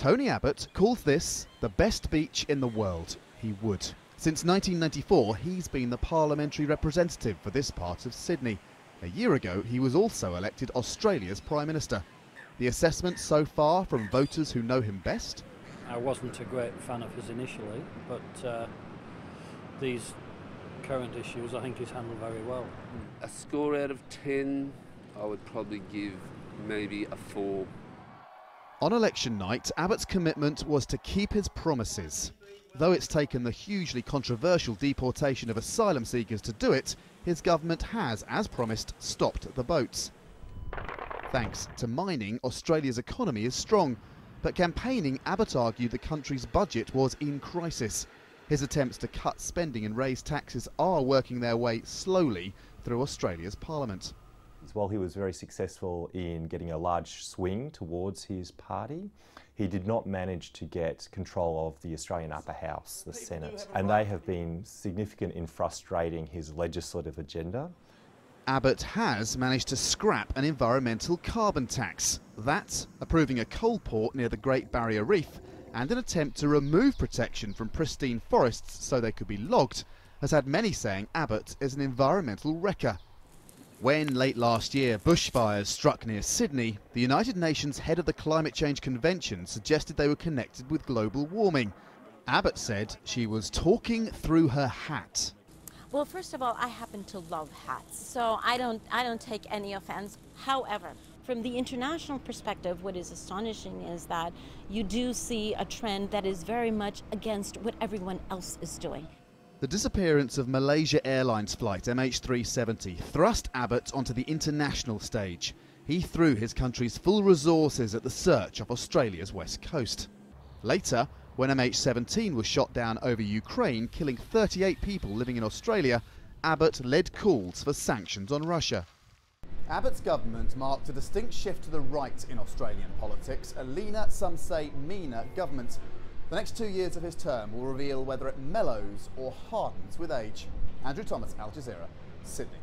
Tony Abbott calls this the best beach in the world. He would. Since 1994, he's been the parliamentary representative for this part of Sydney. A year ago, he was also elected Australia's Prime Minister. The assessment so far from voters who know him best? I wasn't a great fan of his initially, but these current issues I think he's handled very well. A score out of 10, I would probably give maybe a 4. On election night, Abbott's commitment was to keep his promises. Though it's taken the hugely controversial deportation of asylum seekers to do it, his government has, as promised, stopped the boats. Thanks to mining, Australia's economy is strong. But campaigning, Abbott argued the country's budget was in crisis. His attempts to cut spending and raise taxes are working their way slowly through Australia's parliament. While he was very successful in getting a large swing towards his party, he did not manage to get control of the Australian upper house, the Senate, and they have been significant in frustrating his legislative agenda. Abbott has managed to scrap an environmental carbon tax. That, approving a coal port near the Great Barrier Reef, and an attempt to remove protection from pristine forests so they could be logged, has had many saying Abbott is an environmental wrecker. When, late last year, bushfires struck near Sydney, the United Nations head of the Climate Change Convention suggested they were connected with global warming. Abbott said she was talking through her hat. Well, first of all, I happen to love hats, so I don't take any offense. However, from the international perspective, what is astonishing is that you do see a trend that is very much against what everyone else is doing. The disappearance of Malaysia Airlines flight MH370 thrust Abbott onto the international stage. He threw his country's full resources at the search of Australia's west coast. Later, when MH17 was shot down over Ukraine, killing 38 people living in Australia, Abbott led calls for sanctions on Russia. Abbott's government marked a distinct shift to the right in Australian politics, a leaner, some say meaner government. The next 2 years of his term will reveal whether it mellows or hardens with age. Andrew Thomas, Al Jazeera, Sydney.